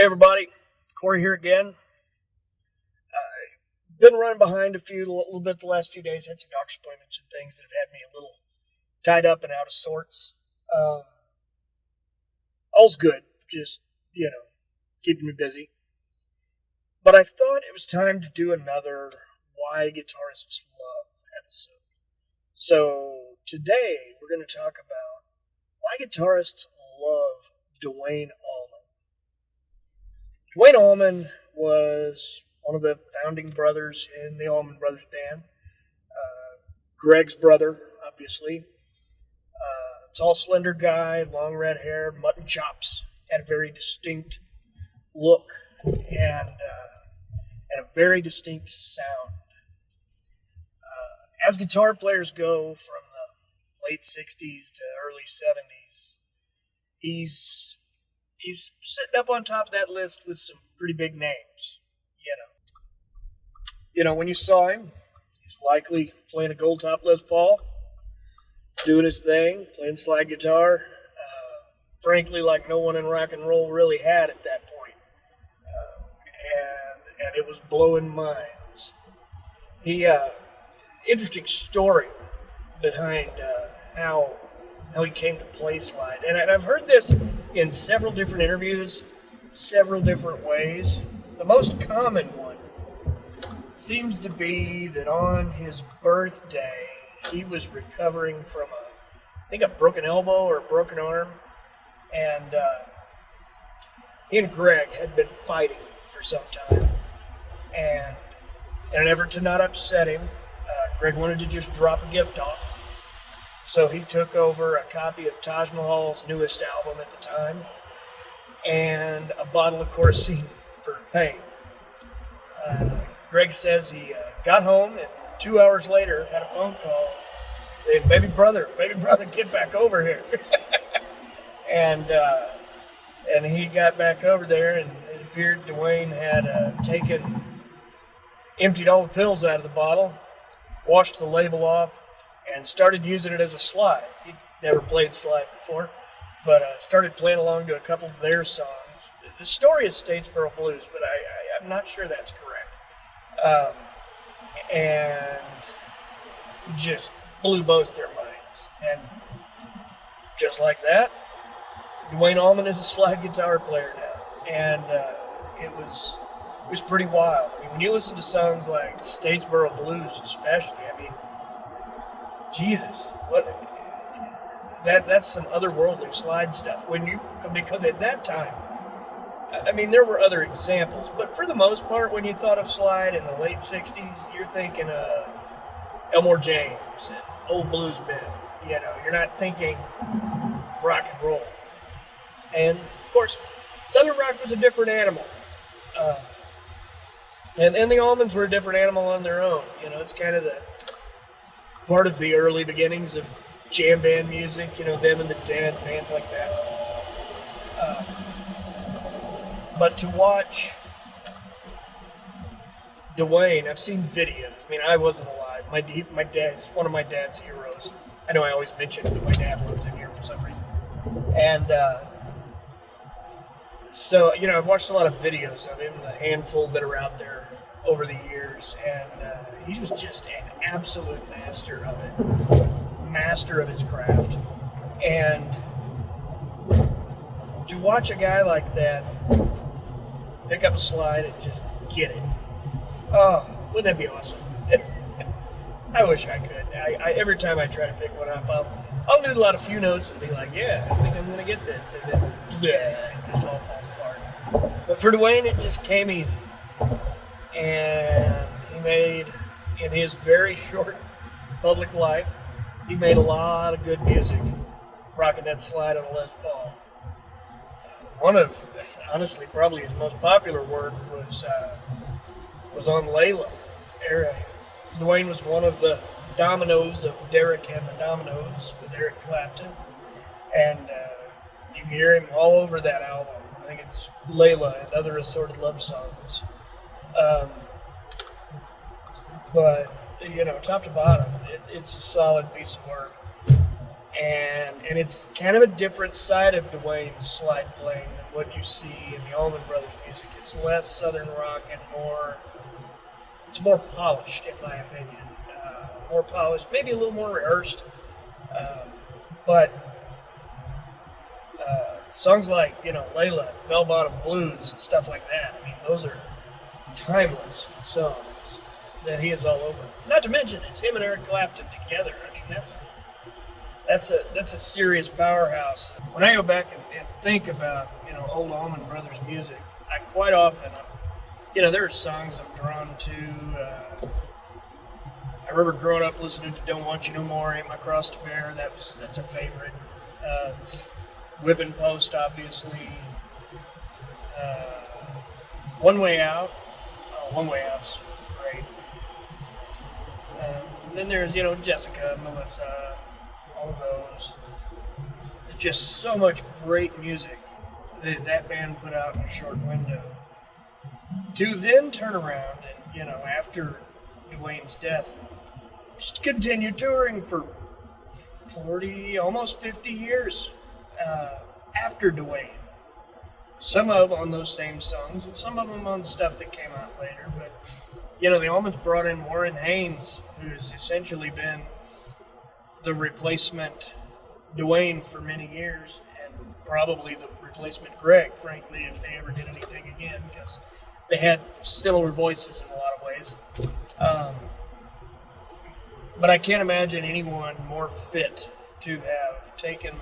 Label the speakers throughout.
Speaker 1: Hey everybody, Corey here again. Been running behind a little bit the last few days. Had some doctor's appointments and things that have had me a little tied up and out of sorts. All's good, just keeping me busy. But I thought it was time to do another Why Guitarists Love episode. So today we're going to talk about why guitarists love Duane Allman. Duane Allman was one of the founding brothers in the Allman Brothers band. Greg's brother, obviously. Tall, slender guy, long red hair, mutton chops. Had a very distinct look and a very distinct sound. As guitar players go from the late 60s to early 70s, he's sitting up on top of that list with some pretty big names. When you saw him, he's likely playing a gold top Les Paul, doing his thing, playing slide guitar, frankly, like no one in rock and roll really had at that point. And it was blowing minds. Interesting story behind how he came to play slide. And I've heard this in several different interviews, several different ways. The most common one seems to be that on his birthday, he was recovering from a broken elbow or a broken arm. And he and Greg had been fighting for some time. And in an effort to not upset him, Greg wanted to just drop a gift off. So he took over a copy of Taj Mahal's newest album at the time and a bottle of Coracine for pain. Greg says he got home and 2 hours later had a phone call saying, baby brother, get back over here. and he got back over there, and it appeared Duane had emptied all the pills out of the bottle, washed the label off, and started using it as a slide. He'd never played slide before, but started playing along to a couple of their songs. The story is Statesboro Blues, but I'm not sure that's correct. And just blew both their minds. And just like that, Duane Allman is a slide guitar player now. And it was pretty wild. I mean, when you listen to songs like Statesboro Blues especially, I mean, Jesus, that's some otherworldly slide stuff. Because at that time, I mean, there were other examples, but for the most part, when you thought of slide in the late 60s, you're thinking of Elmore James and old blues men. You're not thinking rock and roll. And, of course, Southern rock was a different animal. And the Allmans were a different animal on their own. It's kind of the part of the early beginnings of jam band music, them and the Dead, bands like that. But to watch Duane, I've seen videos. I mean, I wasn't alive. My dad's one of my dad's heroes. I know I always mention that my dad lives in here for some reason. And so, I've watched a lot of videos of him, a handful that are out there over the years, and he was just an absolute master of it. Master of his craft. And to watch a guy like that pick up a slide and just get it. Oh, wouldn't that be awesome? I wish I could. Every time I try to pick one up, I'll do a lot of few notes and be like, yeah, I think I'm going to get this. And then, it just all falls apart. But for Duane, it just came easy. And he made, in his very short public life, he made a lot of good music rocking that slide on a Les Paul. One of, honestly, probably his most popular work was on Layla. Duane was one of the dominoes of Derek and the Dominoes with Eric Clapton. And you can hear him all over that album. I think it's Layla and Other Assorted Love Songs. But, top to bottom, it's a solid piece of work. And it's kind of a different side of Duane's slide playing than what you see in the Allman Brothers music. It's less Southern rock and it's more polished, in my opinion. More polished, maybe a little more rehearsed, but songs like, Layla, Bell Bottom Blues, and stuff like that, I mean, those are timeless songs that he is all over. Not to mention, it's him and Eric Clapton together. I mean, that's a serious powerhouse. When I go back and think about, old Allman Brothers music, I quite often, there are songs I'm drawn to. I remember growing up listening to Don't Want You No More, Ain't My Cross to Bear. That's a favorite. Whipping Post, obviously. One Way Out. Oh, One Way Out's great. Then there's, Jessica, Melissa, all of those. There's just so much great music that band put out in a short window. To then turn around and, after Duane's death, just continue touring for 40, almost 50 years after Duane. Some of on those same songs, and some of them on stuff that came out later. But, the Allmans brought in Warren Haynes, who's essentially been the replacement Duane for many years, and probably the replacement Greg, frankly, if they ever did anything again, because they had similar voices in a lot of ways. But I can't imagine anyone more fit to have taken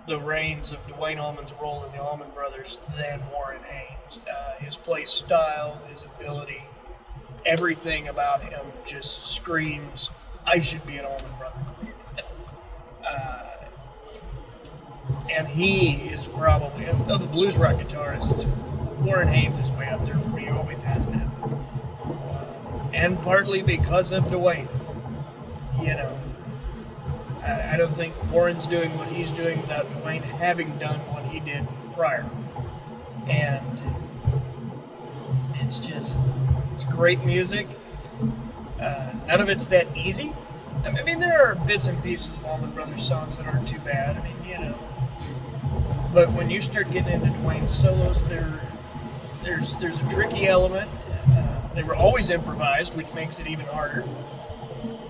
Speaker 1: the reins of Duane Allman's role in the Allman Brothers than Warren Haynes. His play style, his ability, everything about him just screams, I should be an Allman Brother. And he is probably, of the blues rock guitarists, Warren Haynes is way up there for me, always has been. And partly because of Duane. I don't think Warren's doing what he's doing without Duane having done what he did prior. And it's great music. None of it's that easy. I mean, there are bits and pieces of Allman Brothers songs that aren't too bad. I mean, But when you start getting into Duane's solos, there's a tricky element. They were always improvised, which makes it even harder.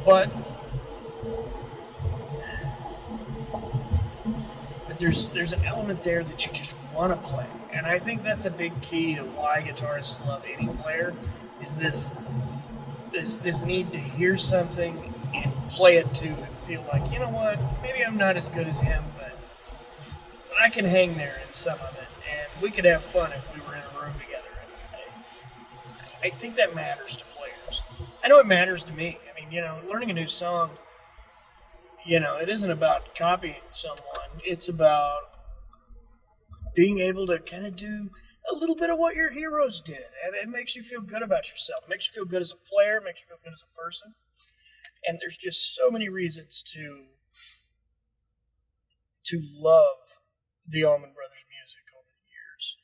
Speaker 1: But there's an element there that you just want to play. And I think that's a big key to why guitarists love any player, is this need to hear something and play it too, and feel like, you know what, maybe I'm not as good as him, but I can hang there in some of it, and we could have fun if we were in a room together. I think that matters to players. I know it matters to me. I mean, learning a new song, it isn't about copying someone. It's about being able to kind of do a little bit of what your heroes did. And it makes you feel good about yourself. It makes you feel good as a player. It makes you feel good as a person. And there's just so many reasons to love the Allman Brothers music over the years.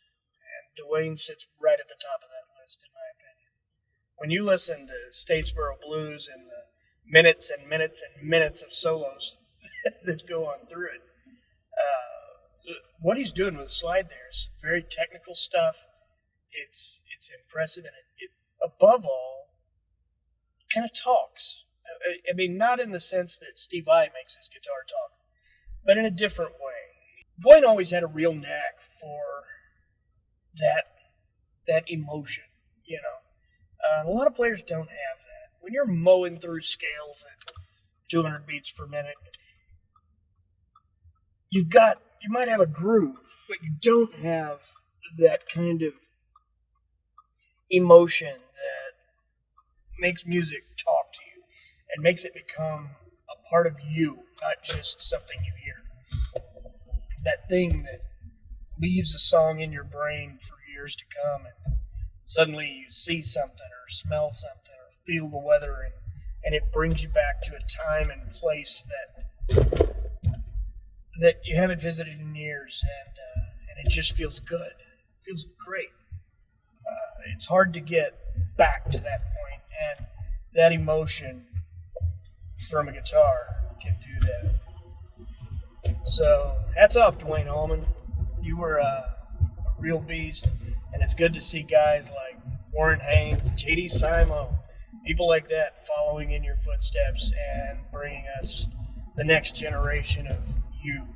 Speaker 1: And Duane sits right at the top of that list, in my opinion. When you listen to Statesboro Blues and the minutes and minutes and minutes of solos that go on through it, what he's doing with the slide there is very technical stuff. It's impressive, and it above all kind of talks. I mean, not in the sense that Steve Vai makes his guitar talk, but in a different way. Duane always had a real knack for that emotion, a lot of players don't have that. When you're mowing through scales at 200 beats per minute, you might have a groove, but you don't have that kind of emotion that makes music talk to you and makes it become a part of you, not just something you hear. That thing that leaves a song in your brain for years to come, and suddenly you see something or smell something or feel the weather, and it brings you back to a time and place that you haven't visited in years, and it just feels good. It feels great. It's hard to get back to that point, and that emotion from a guitar can do that. So, hats off, Duane Allman. You were real beast. And it's good to see guys like Warren Haynes, J.D. Simon, people like that following in your footsteps and bringing us the next generation of you.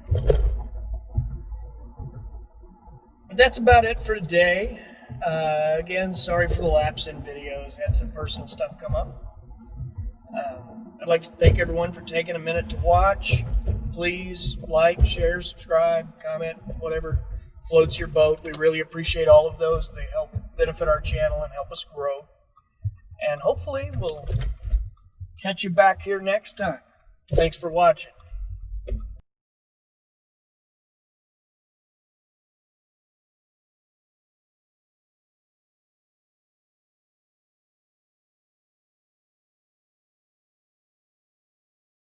Speaker 1: But that's about it for today. Again, sorry for the lapse in videos. Had some personal stuff come up. I'd like to thank everyone for taking a minute to watch. Please like, share, subscribe, comment, whatever floats your boat. We really appreciate all of those. They help benefit our channel and help us grow. And hopefully we'll catch you back here next time. Thanks for watching.